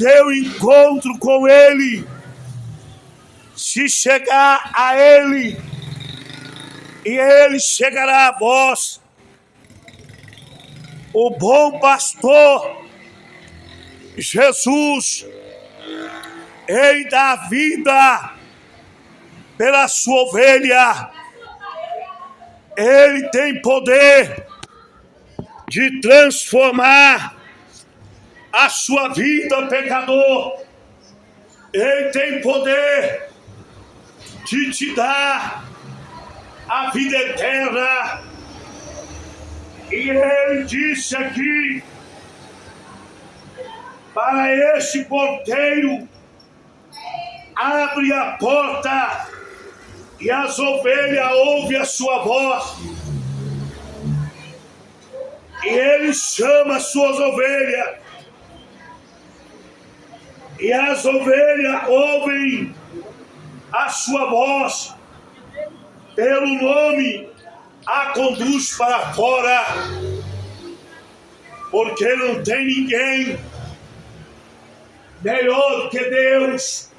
teu encontro com Ele, se chegar a Ele, e Ele chegará a vós. O bom pastor, Jesus, Ele dá vida pela sua ovelha. Ele tem poder de transformar a sua vida, pecador. Ele tem poder de te dar a vida eterna. E Ele disse aqui, para este porteiro, abre a porta e as ovelhas ouvem a sua voz. E Ele chama as suas ovelhas. E as ovelhas ouvem a sua voz. Pelo nome, a conduz para fora. Porque não tem ninguém melhor que Deus,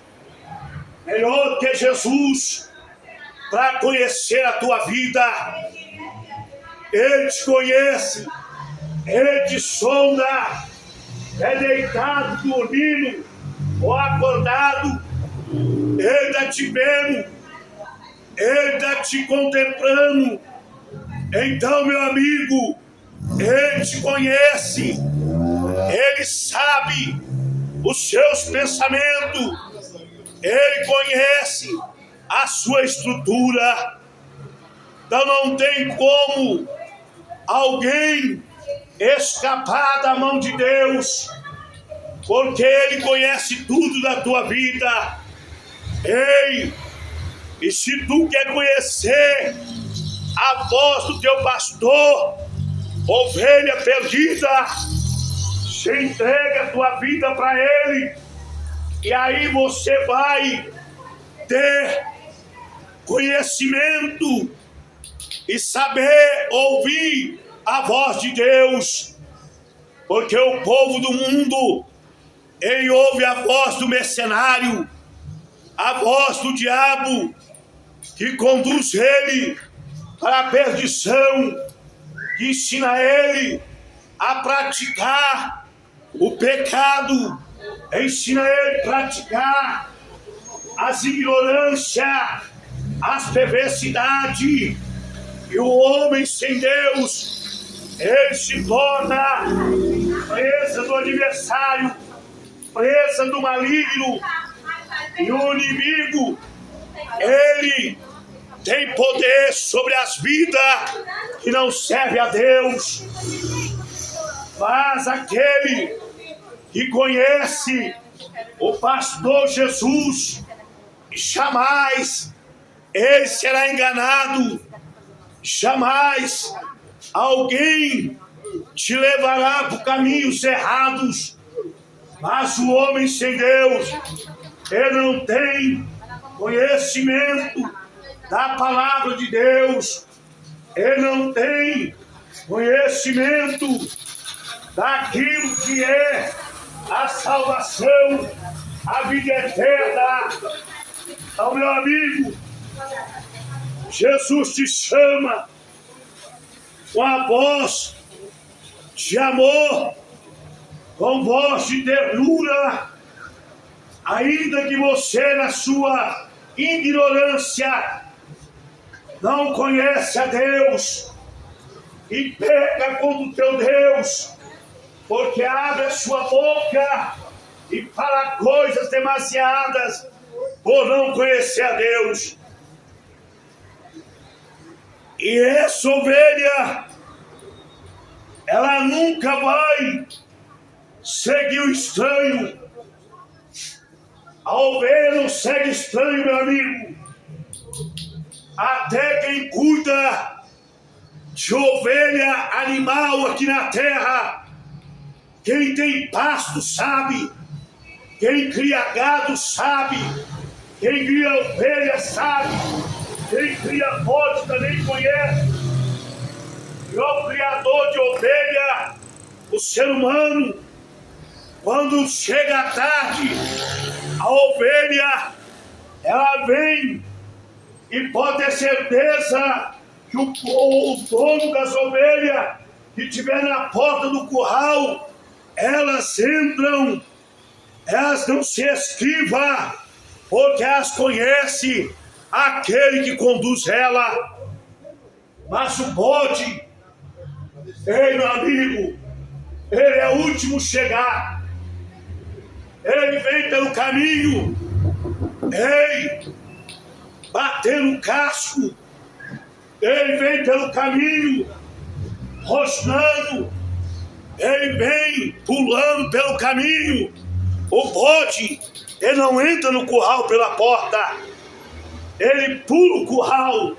melhor que Jesus, para conhecer a tua vida. Ele te conhece, Ele te sonda, é deitado, dormindo ou acordado, Ele está te vendo, Ele está te contemplando. Então, meu amigo, Ele te conhece, Ele sabe os seus pensamentos, Ele conhece a sua estrutura. Então não tem como alguém escapar da mão de Deus, porque Ele conhece tudo da tua vida. Ei, e se tu quer conhecer a voz do teu pastor, ovelha perdida, se entrega a tua vida para Ele, e aí você vai ter conhecimento e saber ouvir a voz de Deus, porque o povo do mundo, ele ouve a voz do mercenário, a voz do diabo, que conduz ele para a perdição, que ensina ele a praticar o pecado, ensina ele a praticar as ignorâncias, as perversidades. E o homem sem Deus, ele se torna presa do adversário, presa do maligno. E o inimigo, ele tem poder sobre as vidas que não servem a Deus. Mas aquele que conhece o pastor Jesus, jamais ele será enganado, jamais alguém te levará por caminhos errados. Mas o homem sem Deus, ele não tem conhecimento da palavra de Deus, ele não tem conhecimento daquilo que é a salvação, a vida eterna. Então, meu amigo, Jesus te chama com a voz de amor, com voz de ternura, ainda que você, na sua ignorância, não conhece a Deus e peca contra o teu Deus, porque abre a sua boca e fala coisas demasiadas por não conhecer a Deus. E essa ovelha, ela nunca vai seguir o estranho. A ovelha não segue estranho, meu amigo. Até quem cuida de ovelha animal aqui na terra, quem tem pasto sabe, quem cria gado sabe, quem cria ovelha sabe, quem cria bode também conhece. E o criador de ovelha, o ser humano, Quando chega a tarde, a ovelha, ela vem e pode ter certeza que o dono das ovelhas que estiver na porta do curral, elas entram, elas não se esquivam, porque elas conhecem aquele que conduz ela. Mas o bode, ei, meu amigo, ele é o último a chegar. Ele vem pelo caminho, ei, batendo o casco. Ele vem pelo caminho, rosnando. Ele vem pulando pelo caminho. O bode, ele não entra no curral pela porta. Ele pula o curral,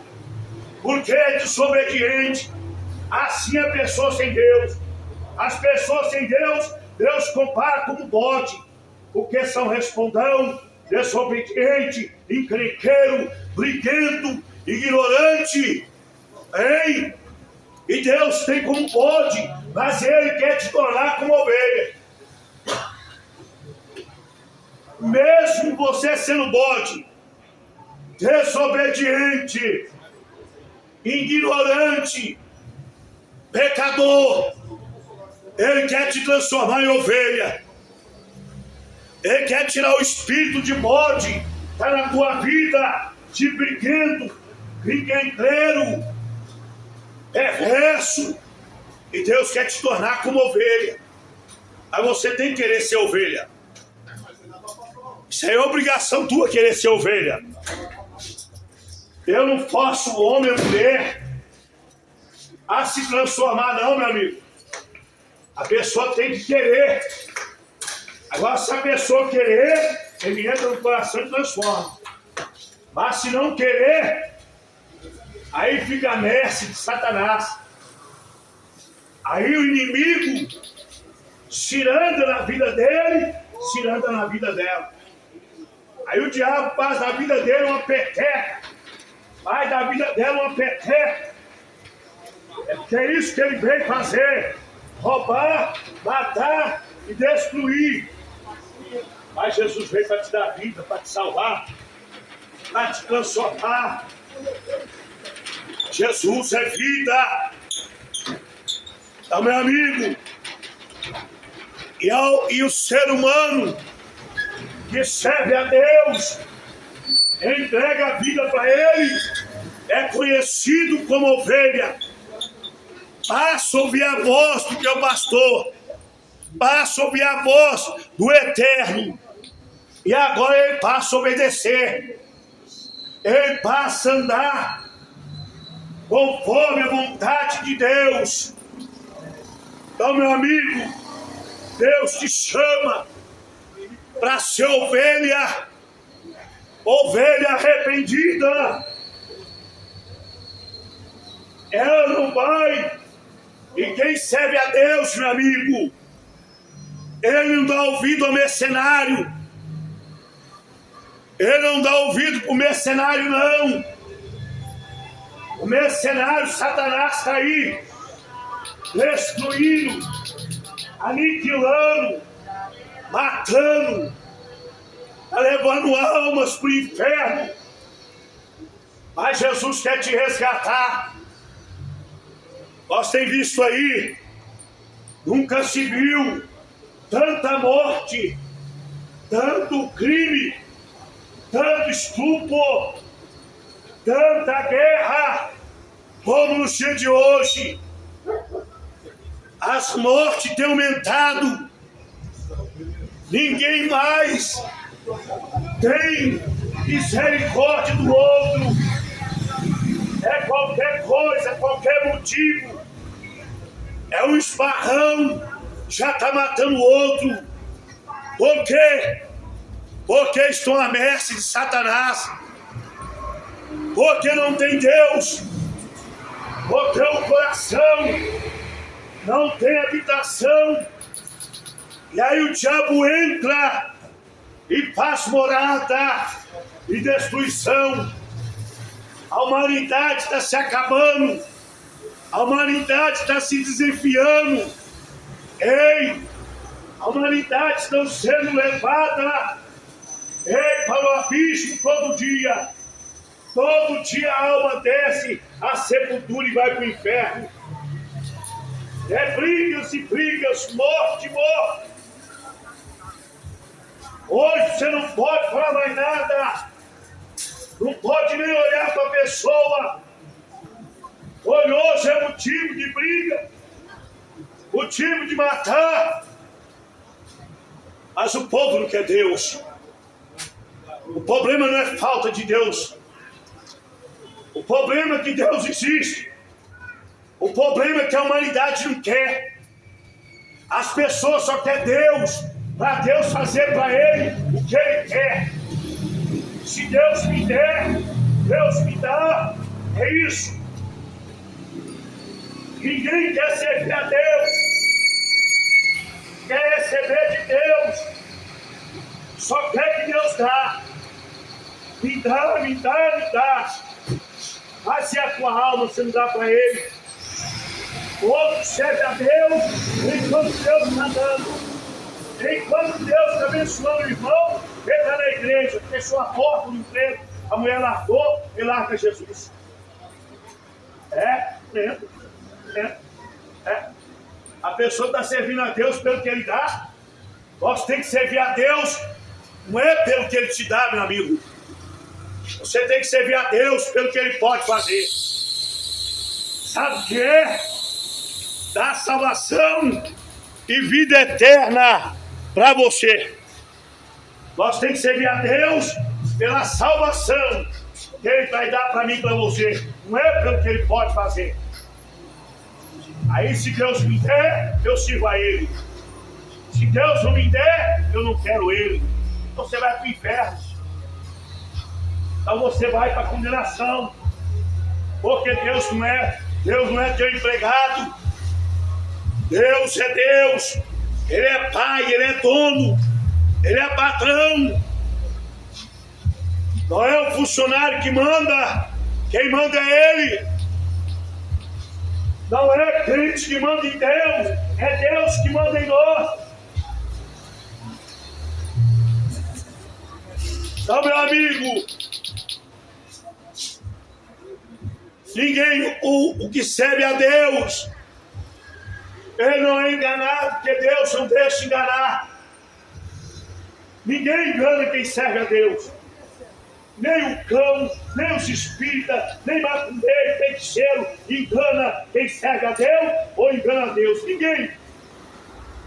porque é desobediente. Assim é a pessoa sem Deus. As pessoas sem Deus, Deus compara como bode, porque são respondão, desobediente, encrenqueiro, briguento, ignorante. Hein? E Deus tem como bode, mas Ele quer te tornar como ovelha. Mesmo você sendo bode, desobediente, ignorante, pecador, Ele quer te transformar em ovelha. Ele quer tirar o espírito de bode que está na tua vida, de briguento, encrenqueiro, perverso. E Deus quer te tornar como ovelha. Aí você tem que querer ser ovelha. Isso é obrigação tua querer ser ovelha. Eu não forço o homem ou mulher a se transformar, não, meu amigo. A pessoa tem que querer. Agora, se a pessoa querer, ele entra no coração e transforma. Mas se não querer, aí fica a mercê de Satanás. Aí o inimigo ciranda na vida dele, ciranda na vida dela. Aí o diabo faz da vida dele uma peteca, faz da vida dela uma peteca. É porque é isso que ele veio fazer: roubar, matar e destruir. Mas Jesus veio para te dar vida, para te salvar, para te transformar. Jesus é vida. Então, meu amigo, e o ser humano que serve a Deus, entrega a vida para Ele, é conhecido como ovelha. Passa a ouvir a voz do teu pastor, passa a ouvir a voz do Eterno, e agora ele passa a obedecer, ele passa a andar conforme a vontade de Deus. Então, meu amigo, Deus te chama para ser ovelha, ovelha arrependida. Ela não vai. E quem serve a Deus, meu amigo, ele não dá ouvido ao mercenário. Ele não dá ouvido para o mercenário, não. O mercenário, Satanás, está aí, destruindo, aniquilando, matando, está levando almas para o inferno. Mas Jesus quer te resgatar. Nós temos visto aí, nunca se viu tanta morte, tanto crime, tanto estupro, tanta guerra como no dia de hoje. As mortes têm aumentado. Ninguém mais tem misericórdia do outro. É qualquer coisa, é qualquer motivo. É um esparrão, já está matando o outro. Por quê? Porque estão à mercê de Satanás. Porque não tem Deus. Porque o coração não tem habitação. E aí o diabo entra e faz morada e destruição. A humanidade está se acabando. A humanidade está se desenfiando. Ei, A humanidade está sendo levada para o abismo todo dia. Todo dia a alma desce à sepultura e vai para o inferno. É brigas e brigas, morte e morte. Hoje você não pode falar mais nada. Não pode nem olhar para a pessoa. Hoje é motivo de briga, motivo de matar. Mas o povo não quer Deus. O problema não é falta de Deus. O problema é que Deus existe. O problema é que a humanidade não quer. As pessoas só querem Deus, para Deus fazer para ele o que ele quer. Se Deus me der, Deus me dá. É isso. Ninguém quer servir a Deus. Quer receber de Deus. Só quer que Deus dá. Me dá, me dá, me dá. Mas se a tua alma você não dá para ele, o outro serve a Deus enquanto Deus está dando. Enquanto Deus está abençoando o irmão, ele está na igreja, fechou a porta do emprego, a mulher largou, ele larga Jesus. A pessoa está servindo a Deus pelo que ele dá. Nós temos que servir a Deus, não é pelo que ele te dá, meu amigo. Você tem que servir a Deus pelo que ele pode fazer. Sabe o que é? Dar salvação e vida eterna para você. Nós temos que servir a Deus pela salvação que ele vai dar para mim e para você. Não é pelo que ele pode fazer. Aí se Deus me der, eu sirvo a ele. Se Deus não me der, eu não quero ele. Então você vai para o inferno. Então você vai para a condenação. Porque Deus não é teu empregado. Deus é Deus. Ele é pai, ele é dono. Ele é patrão. Não é o funcionário que manda. Quem manda é ele. Não é crente que manda em Deus. É Deus que manda em nós. Então, meu amigo, ninguém, o que serve a Deus, ele não é enganado, porque Deus não deixa enganar. Ninguém engana quem serve a Deus. Nem o cão, nem os espíritas, nem macumbeiro, feiticeiro engana quem serve a Deus ou engana a Deus. Ninguém.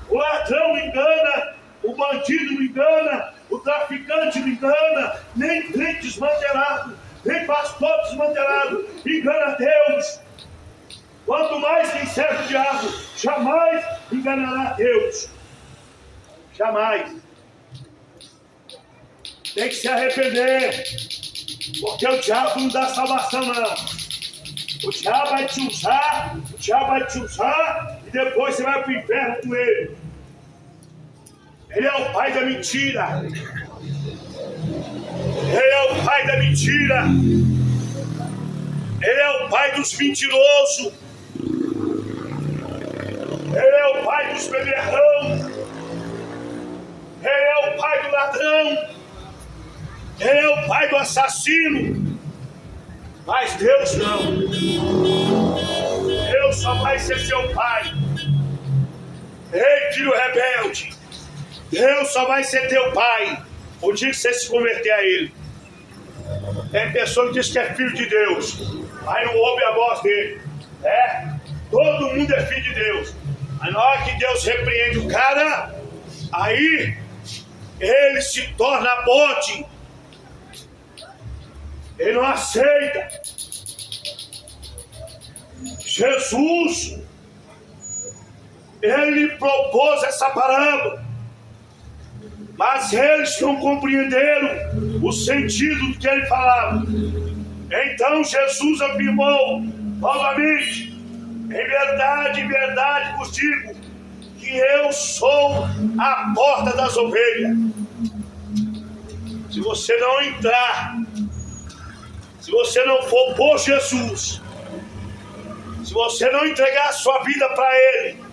O ladrão engana, o bandido não engana, o traficante não engana, nem crente desmantelado, nem pastor desmantelado engana a Deus. Quanto mais quem serve o diabo, jamais enganará a Deus. Jamais. Tem que se arrepender, porque o diabo não dá salvação, não. O diabo vai te usar, e depois você vai para o inferno com ele. Ele é o pai da mentira. Ele é o pai da mentira. Ele é o pai dos mentirosos. Ele é o pai dos beberrão. Ele é o pai do ladrão. Ele é o pai do assassino. Mas Deus não. Deus só vai ser seu pai. Ei, filho rebelde, Deus só vai ser teu pai o dia que você se converter a ele. Tem pessoa que diz que é filho de Deus, mas não ouve a voz dele. Todo mundo é filho de Deus. Mas na hora que Deus repreende o cara, aí ele se torna bote. Ele não aceita. Jesus, ele propôs essa parábola, mas eles não compreenderam o sentido do que ele falava. Então Jesus afirmou novamente: em verdade vos digo que eu sou a porta das ovelhas. Se você não entrar, se você não for por Jesus, se você não entregar a sua vida para ele,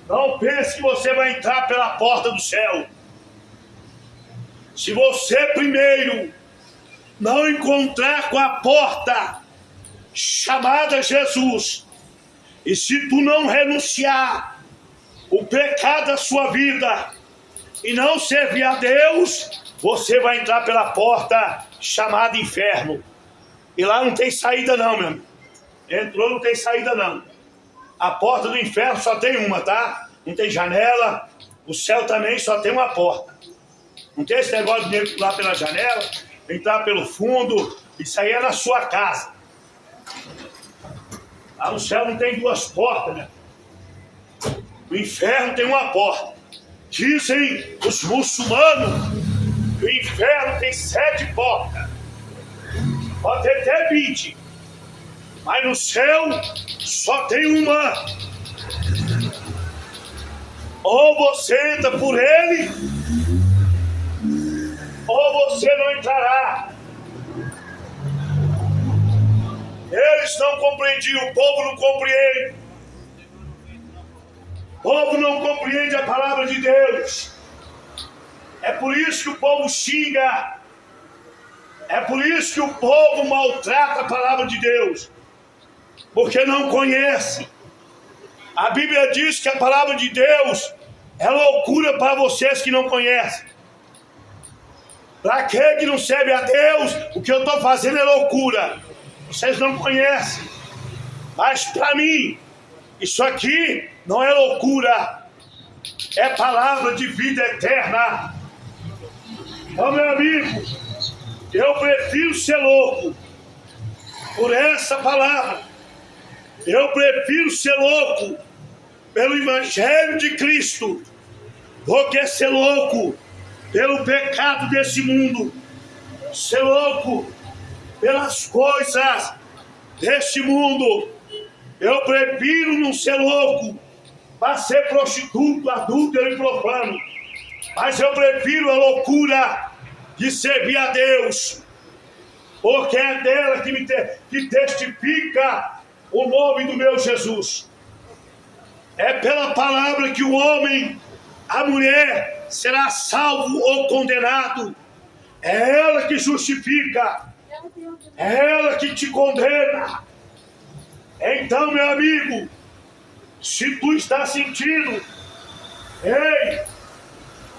Não pense que você vai entrar pela porta do céu. Se você primeiro não encontrar com a porta chamada Jesus, e se tu não renunciar o pecado da sua vida e não servir a Deus, você vai entrar pela porta chamada inferno. E lá não tem saída não, meu amigo. Entrou, não tem saída não. A porta do inferno só tem uma, tá? Não tem janela. O céu também só tem uma porta. Não tem esse negócio de pular pela janela, entrar pelo fundo. Isso aí é na sua casa. Lá no céu não tem duas portas, né? O inferno tem uma porta. Dizem os muçulmanos que o inferno tem 7 portas. Pode ter até 20. Mas no céu só tem uma. Ou você entra por ele, ou você não entrará. Eles não compreendiam, o povo não compreende. O povo não compreende a palavra de Deus. É por isso que o povo xinga. É por isso que o povo maltrata a palavra de Deus. Porque não conhece. A Bíblia diz que a palavra de Deus é loucura para vocês que não conhecem. Para aquele que não serve a Deus, o que eu estou fazendo é loucura. Vocês não conhecem. Mas para mim, isso aqui não é loucura. É palavra de vida eterna. Então, meu amigo, eu prefiro ser louco por essa palavra. Eu prefiro ser louco pelo Evangelho de Cristo do que ser louco pelo pecado desse mundo, ser louco pelas coisas desse mundo. Eu prefiro não ser louco para ser prostituto, adúltero e profano, mas eu prefiro a loucura de servir a Deus, porque é dela que testifica o nome do meu Jesus. É pela palavra que o homem, a mulher, será salvo ou condenado. É ela que justifica. É ela que te condena. Então, meu amigo, se tu está sentindo,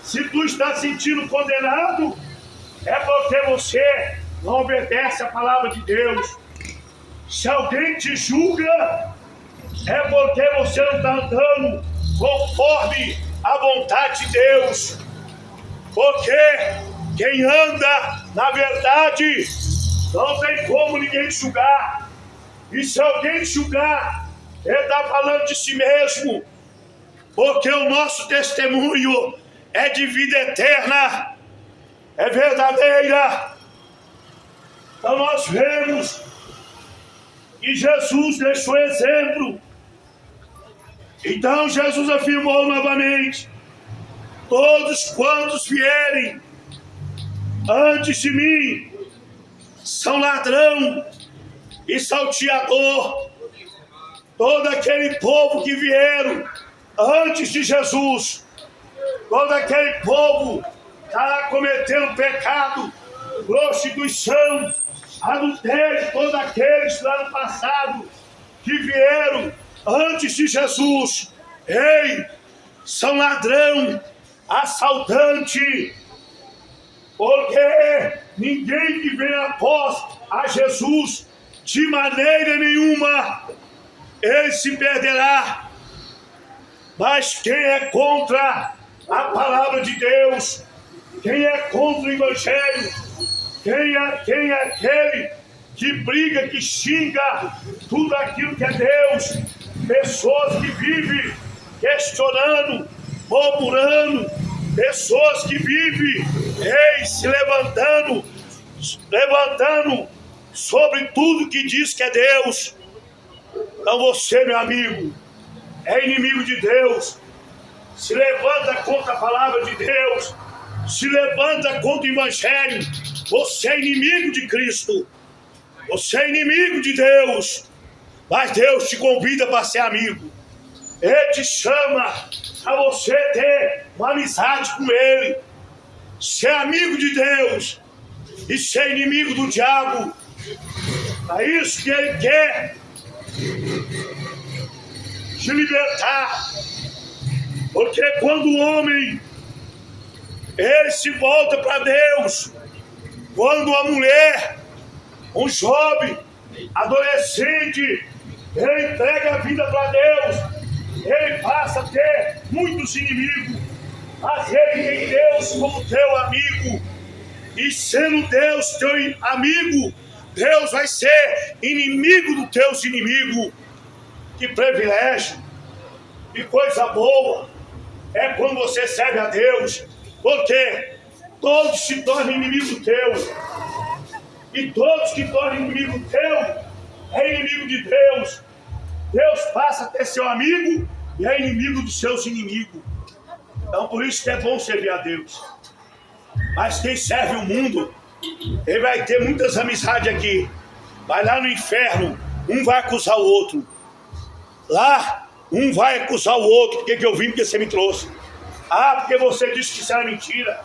se tu está sentindo condenado, é porque você não obedece a palavra de Deus. Se alguém te julga, é porque você não está andando conforme a vontade de Deus. Porque quem anda na verdade não tem como ninguém julgar. E se alguém julgar, ele está falando de si mesmo. Porque o nosso testemunho é de vida eterna, é verdadeira. Então nós vemos que Jesus deixou exemplo. Então Jesus afirmou novamente: todos quantos vierem antes de mim são ladrão e salteador. Todo aquele povo que vieram antes de Jesus, todo aquele povo está cometendo pecado, prostituição, adultério, todos aqueles lá no passado que vieram antes de Jesus, são ladrão, assaltante, porque ninguém que vem após a Jesus, de maneira nenhuma, ele se perderá. Mas quem é contra a palavra de Deus, quem é contra o Evangelho, quem é aquele que briga, que xinga tudo aquilo que é Deus, pessoas que vivem questionando, murmurando, pessoas que vivem se levantando sobre tudo que diz que é Deus. Então você, meu amigo, é inimigo de Deus. Se levanta contra a palavra de Deus, se levanta contra o Evangelho. Você é inimigo de Cristo, você é inimigo de Deus, mas Deus te convida para ser amigo. Ele te chama a você ter uma amizade com Ele, ser amigo de Deus e ser inimigo do diabo. É isso que Ele quer te libertar. Porque quando o homem ele se volta para Deus, quando a mulher, um jovem, adolescente, ele entrega a vida para Deus, ele passa a ter muitos inimigos. Mas ele tem Deus como teu amigo, e sendo Deus teu amigo, Deus vai ser inimigo dos teus inimigos. Que privilégio, que coisa boa é quando você serve a Deus, porque todos se tornam inimigo teu, e todos que tornam inimigo teu é inimigo de Deus. Deus passa a ter seu amigo e é inimigo dos seus inimigos. Então por isso que é bom servir a Deus. Mas quem serve o mundo, ele vai ter muitas amizades aqui. Vai lá no inferno, um vai acusar o outro. Lá, um vai acusar o outro. Por que eu vim? Porque você me trouxe. Ah, porque você disse que isso era mentira.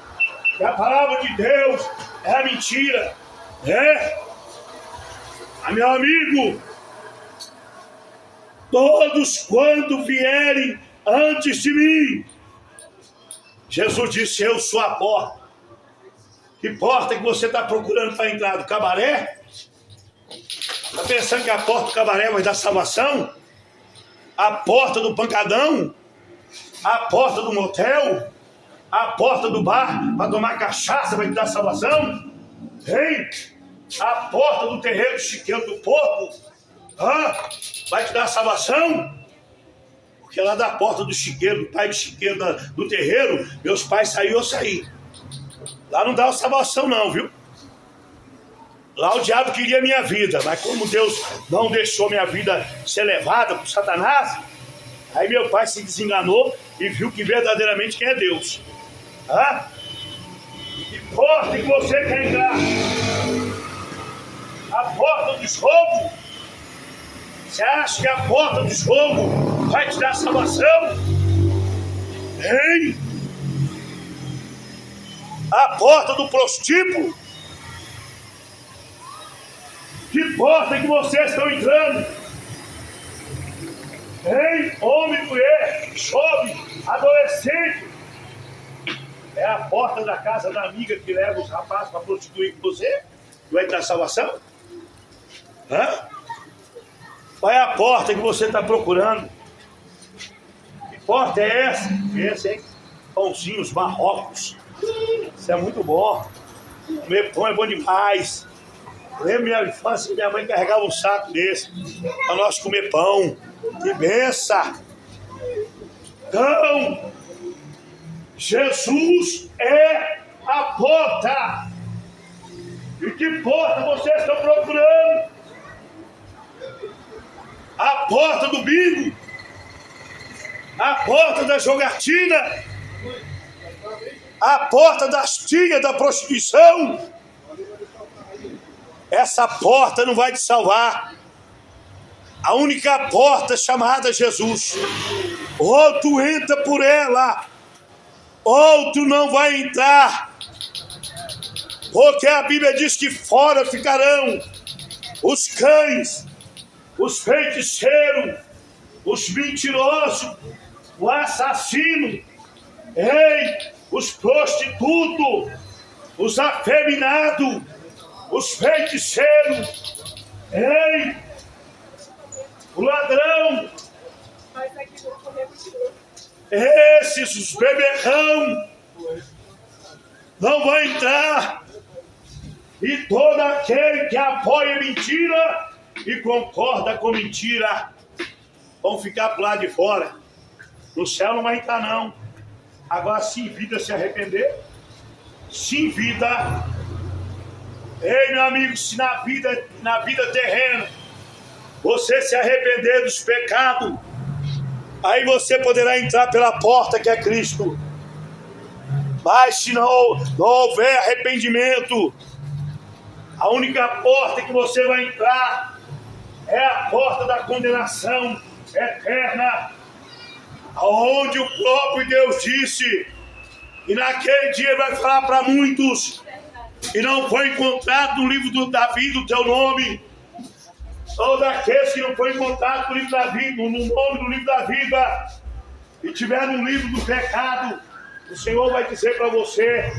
Que a palavra de Deus é mentira. Meu amigo, todos quando vierem antes de mim, Jesus disse, eu sou a porta. Que porta que você está procurando para entrar? Do cabaré? Está pensando que a porta do cabaré vai dar salvação? A porta do pancadão? A porta do motel? A porta do bar para tomar cachaça vai te dar salvação? Hein? A porta do terreiro chiqueiro do porco? Vai te dar salvação? Porque lá da porta do chiqueiro, do pai de chiqueiro do terreiro, meus pais saíram, eu saí. Lá não dá salvação não, viu? Lá o diabo queria minha vida, mas como Deus não deixou minha vida ser levada por Satanás, aí meu pai se desenganou e viu que verdadeiramente quem é Deus. Que porta que você quer entrar? A porta do jogo? Você acha que a porta do jogo vai te dar salvação? Hein? A porta do prostíbulo? Que porta que vocês estão entrando? Hein? Homem, mulher, jovem, adolescente. É a porta da casa da amiga que leva os rapazes para prostituir com você? Que vai dar salvação? Qual é a porta que você está procurando? Que porta é essa? Essa, hein? Pãozinhos Marrocos. Isso é muito bom. Comer pão é bom demais. Lembro minha infância, minha mãe carregava um saco desse para nós comer pão. Que benção! Então, Jesus é a porta. E que porta vocês estão procurando? A porta do bingo? A porta da jogatina? A porta das tias da prostituição? Essa porta não vai te salvar. A única porta chamada Jesus. Ou tu entra por ela, ou tu não vai entrar. Porque a Bíblia diz que fora ficarão os cães, os feiticeiros, os mentirosos, o assassino, os prostitutos, os afeminados, os feiticeiros, o ladrão, esses, os beberrão, não vão entrar. E todo aquele que apoia mentira e concorda com mentira vão ficar pro lado de fora. No céu não vai entrar não. Agora se invita a se arrepender, se invita. Ei, meu amigo, se na vida terrena você se arrepender dos pecados, aí você poderá entrar pela porta que é Cristo. Mas se não houver arrependimento, a única porta que você vai entrar é a porta da condenação eterna. aonde o próprio Deus disse, e naquele dia ele vai falar para muitos, e não foi encontrado no livro da vida o teu nome, ou daqueles que não foi encontrado no livro da vida, no nome do livro da vida, e tiver no livro do pecado, o Senhor vai dizer para você: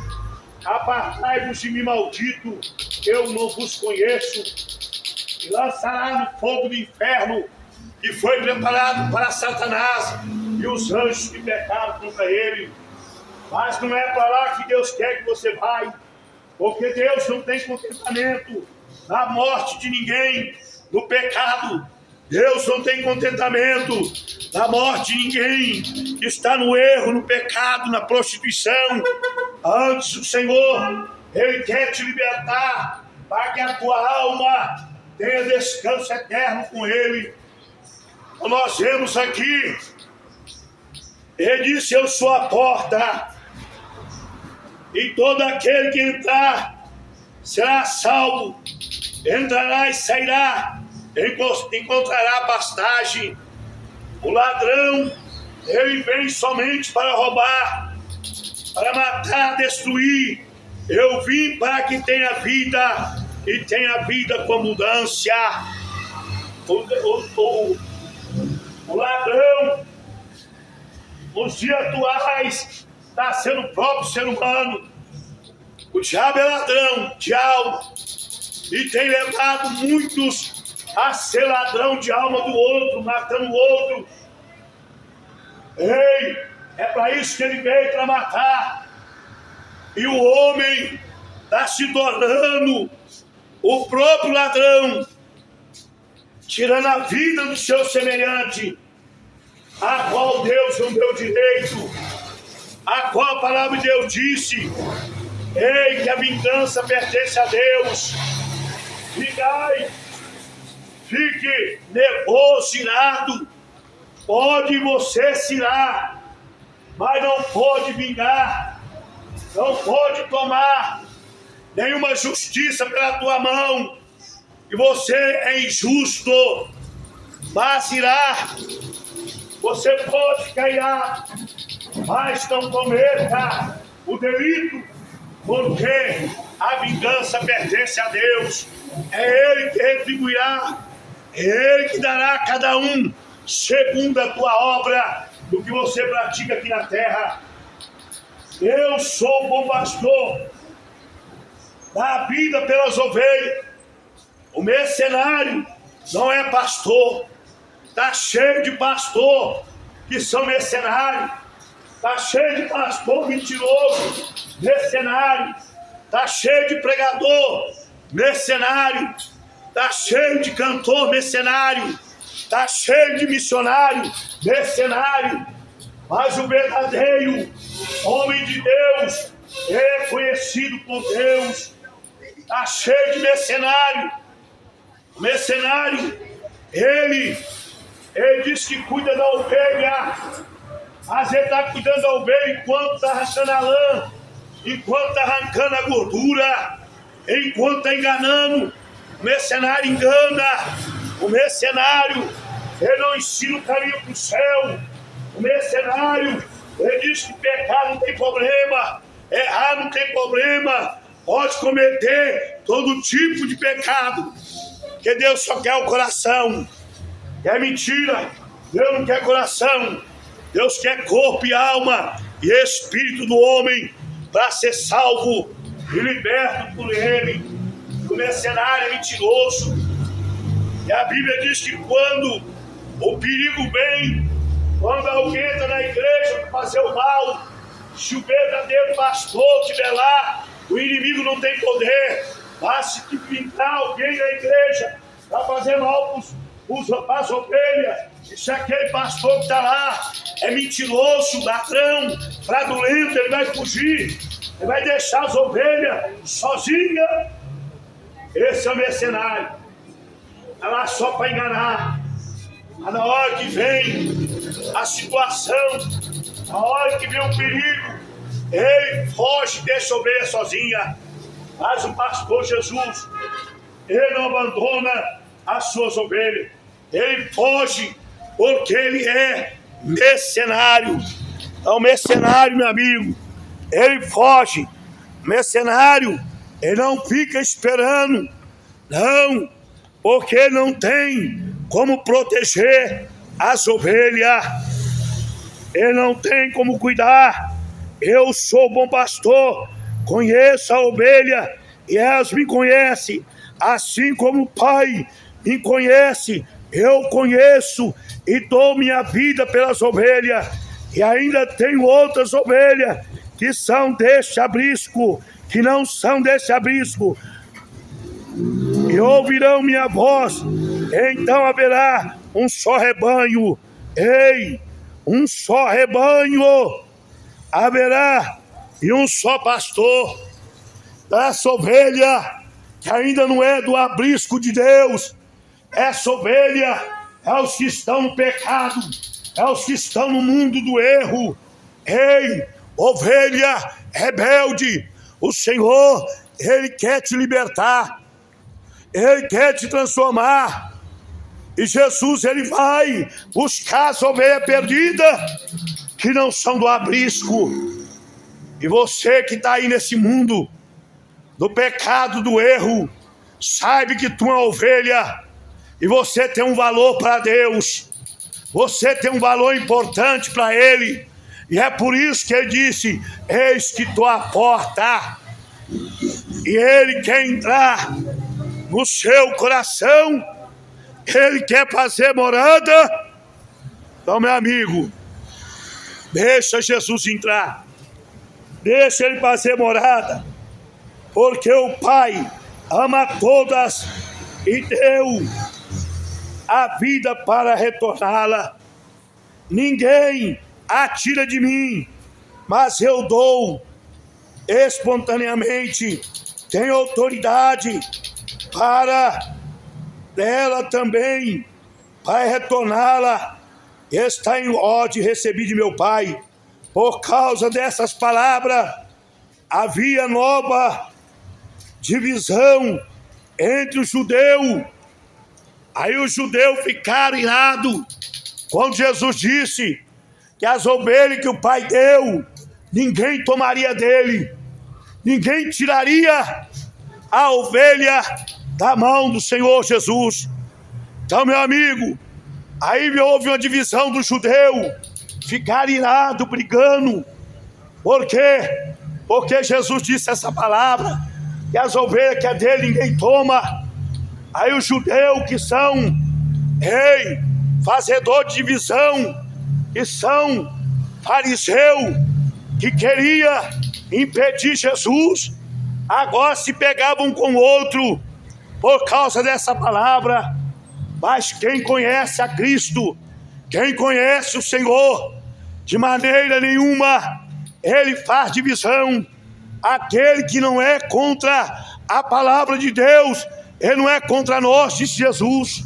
apartai-vos de mim, maldito, eu não vos conheço, e lançará no fogo do inferno, que foi preparado para Satanás e os anjos que pecaram contra ele. Mas não é para lá que Deus quer que você vá, porque Deus não tem contentamento na morte de ninguém, no pecado. Deus não tem contentamento na morte de ninguém que está no erro, no pecado, na prostituição. Antes o Senhor, Ele quer te libertar para que a tua alma tenha descanso eterno com Ele. Então nós vemos aqui, Ele disse: eu sou a porta, e todo aquele que entrar será salvo, entrará e sairá, encontrará pastagem. O ladrão, ele vem somente para roubar, para matar, destruir. Eu vim para que tenha vida, e tenha vida com abundância. O ladrão, nos dias atuais, está sendo o próprio ser humano. O diabo é ladrão de alma, e tem levado muitos a ser ladrão de alma do outro, matando o outro. Ei, é para isso que ele veio, para matar. E o homem está se tornando o próprio ladrão, tirando a vida do seu semelhante, a qual Deus não deu direito, a qual a palavra de Deus disse: ei, que a vingança pertence a Deus. Vingai, fique nervoso, irado, pode você se irar, mas não pode vingar, não pode tomar nenhuma justiça pela tua mão, e você é injusto, mas irar, você pode ficar irado, mas não cometa o delito, porque a vingança pertence a Deus. É Ele que retribuirá, é Ele que dará a cada um segundo a tua obra, do que você pratica aqui na terra. Eu sou o bom pastor, dá a vida pelas ovelhas. O mercenário não é pastor. Está cheio de pastor que são mercenários. Está cheio de pastor mentiroso, mercenário. Está cheio de pregador, mercenário. Está cheio de cantor, mercenário. Está cheio de missionário, mercenário. Mas o verdadeiro homem de Deus é conhecido por Deus. Está cheio de mercenário. O mercenário, ele diz que cuida da ovelha, mas ele está cuidando da ovelha enquanto está rachando a lã, enquanto está arrancando a gordura, enquanto está enganando. O mercenário engana. O mercenário, ele não ensina o caminho para o céu. O mercenário, ele diz que pecar não tem problema, errar não tem problema, pode cometer todo tipo de pecado, que Deus só quer o coração. É mentira, Deus não quer coração, Deus quer corpo e alma e espírito do homem para ser salvo e liberto por Ele. O mercenário é mentiroso, e a Bíblia diz que quando o perigo vem, quando alguém entra na igreja para fazer o mal, se o verdadeiro pastor estiver lá, o inimigo não tem poder. Mas se pintar alguém na igreja para fazer mal para as ovelhas, e se aquele pastor que está lá é mentiroso, ladrão, fraudulento, ele vai fugir, ele vai deixar as ovelhas sozinhas. Esse é o mercenário, está lá só para enganar. Mas na hora que vem a situação, na hora que vem o perigo, ele foge e deixa a ovelha sozinha. Mas o pastor Jesus, ele não abandona as suas ovelhas. Ele foge porque ele é mercenário. Então, mercenário, meu amigo, ele foge. Mercenário, ele não fica esperando, não, porque não tem como proteger as ovelhas. Ele não tem como cuidar. Eu sou bom pastor, conheço a ovelha e elas me conhecem, assim como o Pai me conhece, eu conheço e dou minha vida pelas ovelhas. E ainda tenho outras ovelhas que são deste aprisco, que não são deste aprisco, e ouvirão minha voz, então haverá um só rebanho. Ei, um só rebanho haverá e um só pastor. Essa ovelha que ainda não é do aprisco de Deus, essa ovelha é os que estão no pecado, é os que estão no mundo do erro. Ei, ovelha rebelde, o Senhor, Ele quer te libertar, Ele quer te transformar. E Jesus, Ele vai buscar as ovelhas perdidas que não são do aprisco. E você que está aí nesse mundo do pecado, do erro, saiba que tu é uma ovelha e você tem um valor para Deus, você tem um valor importante para Ele. E é por isso que Ele disse: eis que estou à porta, e Ele quer entrar no seu coração, Ele quer fazer morada. Então, meu amigo, deixa Jesus entrar, deixa Ele fazer morada, porque o Pai ama todas e deu a vida para retorná-la. Ninguém a tira de mim, mas eu dou espontaneamente. Tenho autoridade para ela também, para retorná-la. Está em ordem, recebi de meu Pai. Por causa dessas palavras, havia nova divisão entre o judeu. Aí os judeus ficaram irados quando Jesus disse que as ovelhas que o Pai deu, ninguém tomaria dele, ninguém tiraria a ovelha da mão do Senhor Jesus. Então, meu amigo, aí houve uma divisão do judeu, ficaram irados, brigando. Por quê? Porque Jesus disse essa palavra, que as ovelhas que é dele ninguém toma. Aí os judeus que são, fazedor de divisão, que são fariseu, que queria impedir Jesus, agora se pegavam um com o outro por causa dessa palavra. Mas quem conhece a Cristo, quem conhece o Senhor, de maneira nenhuma ele faz divisão. Aquele que não é contra a palavra de Deus, ele não é contra nós, disse Jesus.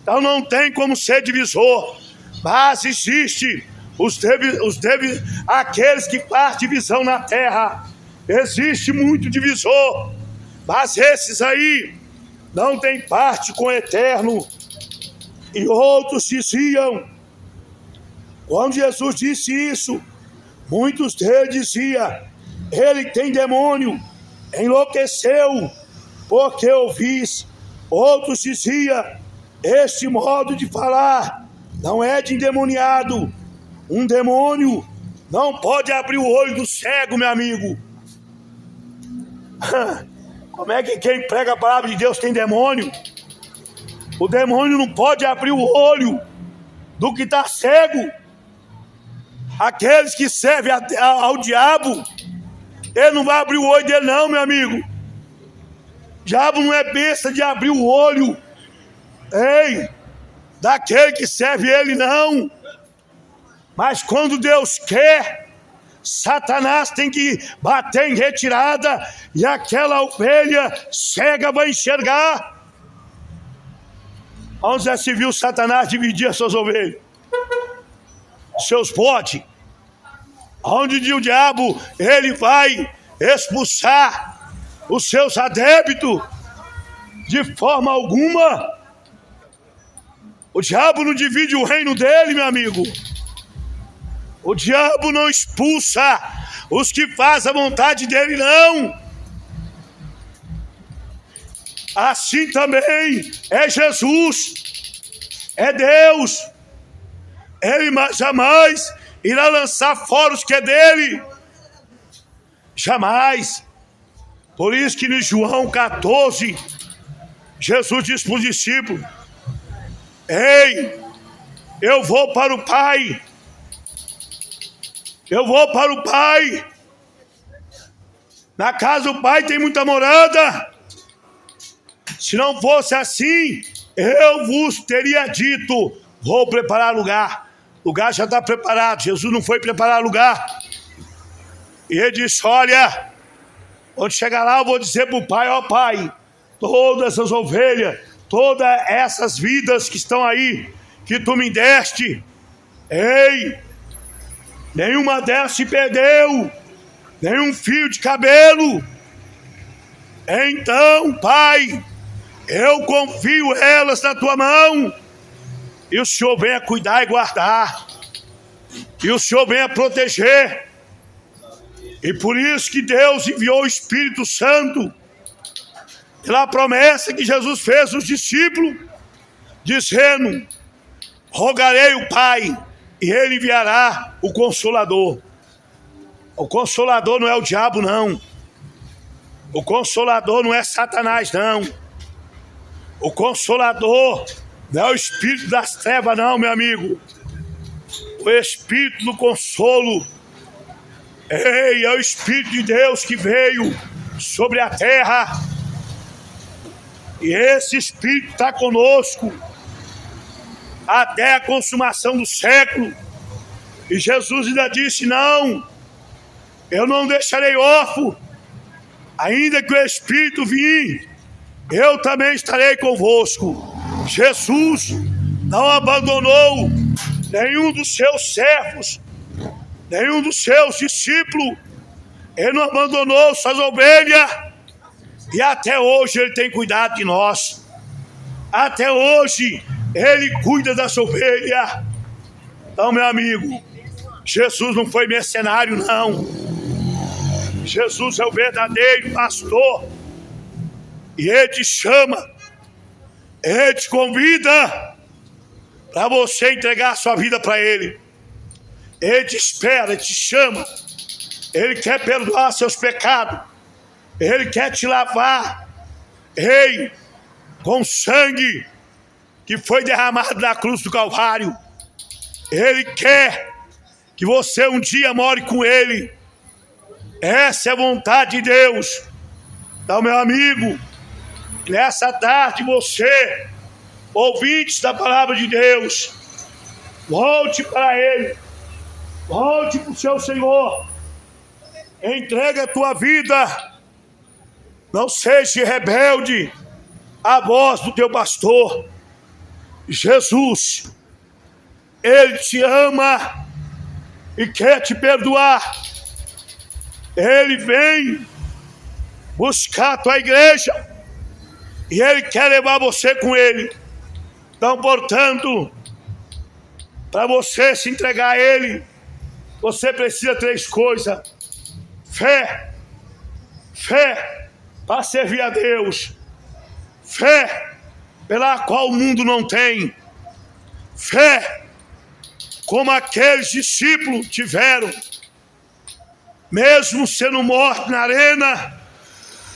Então não tem como ser divisor. Mas existe aqueles que fazem divisão na terra. Existe muito divisor, mas esses aí não tem parte com o eterno. E outros diziam, quando Jesus disse isso, muitos deles diziam: ele tem demônio, enlouqueceu, porque ouvis. Outros diziam: este modo de falar não é de endemoniado. Um demônio não pode abrir o olho do cego, meu amigo. Como é que quem prega a palavra de Deus tem demônio? O demônio não pode abrir o olho do que está cego. Aqueles que servem ao diabo, ele não vai abrir o olho dele não, meu amigo. O diabo não é besta de abrir o olho daquele que serve ele, não. Mas quando Deus quer, Satanás tem que bater em retirada e aquela ovelha cega vai enxergar. Onde já se viu Satanás dividir as suas ovelhas, seus bodes? Onde o diabo ele vai expulsar os seus adébitos? De forma alguma. O diabo não divide o reino dele, meu amigo. O diabo não expulsa os que fazem a vontade dele, não. Assim também é Jesus, é Deus. Ele jamais irá lançar fora os que é dele. Jamais. Por isso que em João 14, Jesus disse para os discípulos: ei, eu vou para o Pai. Eu vou para o Pai. Na casa do Pai tem muita morada. Se não fosse assim, eu vos teria dito: vou preparar lugar. O lugar já está preparado. Jesus não foi preparar lugar. E ele disse: olha, quando chegar lá eu vou dizer para o Pai: ó Pai, todas essas ovelhas, todas essas vidas que estão aí, que tu me deste, ei, nenhuma delas se perdeu, nenhum fio de cabelo. Então, Pai, eu confio elas na tua mão, e o Senhor venha cuidar e guardar, e o Senhor venha proteger. E por isso que Deus enviou o Espírito Santo, pela promessa que Jesus fez aos discípulos, dizendo: rogarei o Pai, e Ele enviará o Consolador. O Consolador não é o diabo, não. O Consolador não é Satanás, não. O Consolador não é o espírito das trevas, não, meu amigo. O Espírito do consolo, ei, é o Espírito de Deus que veio sobre a terra. E esse Espírito está conosco até a consumação do século. E Jesus ainda disse: não, eu não deixarei órfão. Ainda que o Espírito vir, eu também estarei convosco. Jesus não abandonou nenhum dos seus servos, nenhum dos seus discípulos. Ele não abandonou suas ovelhas. E até hoje Ele tem cuidado de nós. Até hoje Ele cuida das ovelhas. Então, meu amigo, Jesus não foi mercenário, não. Jesus é o verdadeiro pastor. E Ele te chama, Ele te convida para você entregar a sua vida para Ele. Ele te espera, Ele te chama. Ele quer perdoar seus pecados. Ele quer te lavar, ei, com o sangue que foi derramado na cruz do Calvário. Ele quer que você um dia more com Ele. Essa é a vontade de Deus. Então, meu amigo, nessa tarde você, ouvintes da palavra de Deus, volte para Ele, volte para o seu Senhor, entrega a tua vida, não seja rebelde à voz do teu pastor. Jesus, Ele te ama e quer te perdoar. Ele vem buscar a tua igreja e Ele quer levar você com Ele. Então, portanto, para você se entregar a Ele, você precisa de 3 coisas: fé, fé para servir a Deus, fé pela qual o mundo não tem, fé como aqueles discípulos tiveram, mesmo sendo mortos na arena,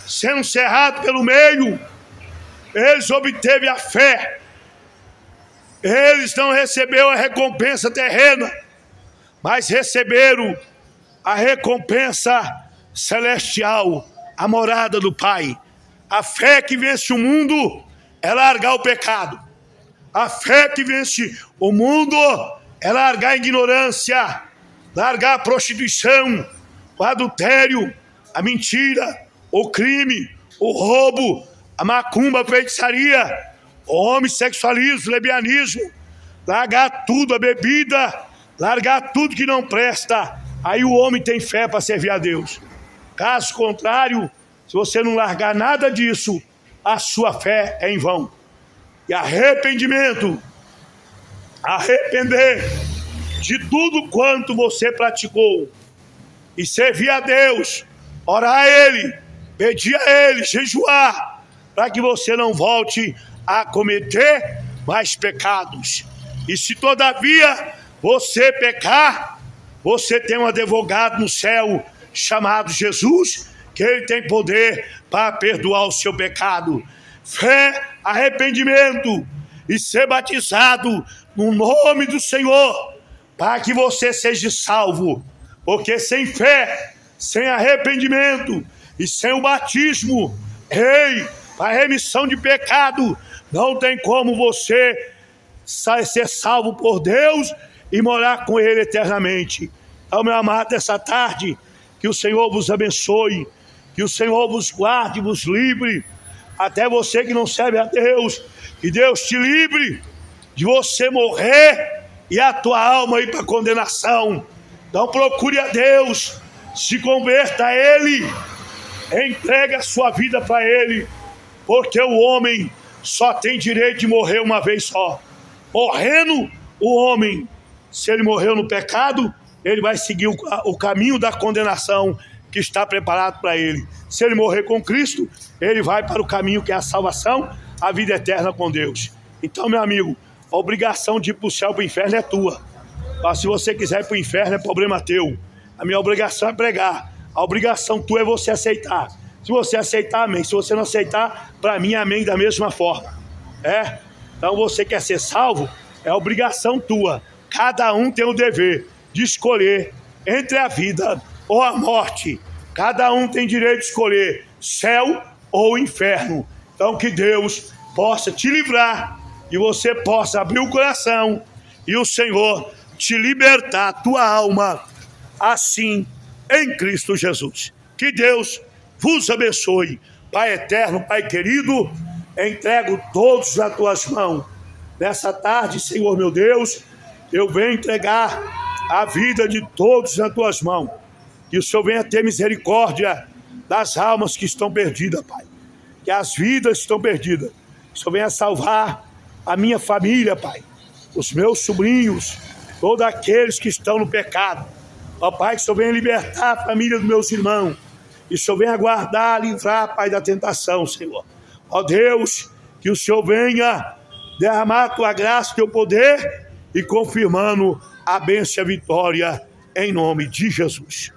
sendo cerrado pelo meio, eles obteve a fé. Eles não receberam a recompensa terrena, mas receberam a recompensa celestial, a morada do Pai. A fé que vence o mundo é largar o pecado. A fé que vence o mundo é largar a ignorância, largar a prostituição, o adultério, a mentira, o crime, o roubo, a macumba, a feitiçaria, o homossexualismo, o lesbianismo, largar tudo, a bebida, largar tudo que não presta. Aí o homem tem fé para servir a Deus. Caso contrário, se você não largar nada disso, a sua fé é em vão. E arrependimento, arrepender de tudo quanto você praticou e servir a Deus, orar a Ele, pedir a Ele, jejuar, para que você não volte a cometer mais pecados. E se todavia você pecar, você tem um advogado no céu chamado Jesus, que Ele tem poder para perdoar o seu pecado. Fé, arrependimento e ser batizado no nome do Senhor, para que você seja salvo. Porque sem fé, sem arrependimento e sem o batismo, para remissão de pecado, não tem como você ser salvo por Deus e morar com Ele eternamente. Então, meu amado, essa tarde, que o Senhor vos abençoe, que o Senhor vos guarde, vos livre, até você que não serve a Deus, que Deus te livre de você morrer e a tua alma ir para a condenação. Então procure a Deus, se converta a Ele, entregue a sua vida para Ele, porque o homem só tem direito de morrer uma vez só. Morrendo o homem, se ele morreu no pecado, ele vai seguir o caminho da condenação que está preparado para ele. Se ele morrer com Cristo, ele vai para o caminho que é a salvação, a vida eterna com Deus. Então, meu amigo, a obrigação de ir para o céu, para o inferno é tua. Mas se você quiser ir para o inferno, é problema teu. A minha obrigação é pregar. A obrigação tua é você aceitar. Se você aceitar, amém. Se você não aceitar, para mim, amém da mesma forma. Então você quer ser salvo, é obrigação tua. Cada um tem o dever de escolher entre a vida ou a morte. Cada um tem direito de escolher céu ou inferno. Então que Deus possa te livrar e você possa abrir o coração e o Senhor te libertar a tua alma, assim, em Cristo Jesus. Que Deus vos abençoe. Pai eterno, Pai querido, entrego todos nas tuas mãos. Nessa tarde, Senhor meu Deus, eu venho entregar a vida de todos nas tuas mãos. Que o Senhor venha ter misericórdia das almas que estão perdidas, Pai. Que as vidas estão perdidas. Que o Senhor venha salvar a minha família, Pai. Os meus sobrinhos, todos aqueles que estão no pecado. Ó Pai, que o Senhor venha libertar a família dos meus irmãos. Que o Senhor venha guardar, livrar, Pai, da tentação, Senhor. Ó Deus, que o Senhor venha derramar a tua graça, teu poder e confirmando a bênção e a vitória em nome de Jesus.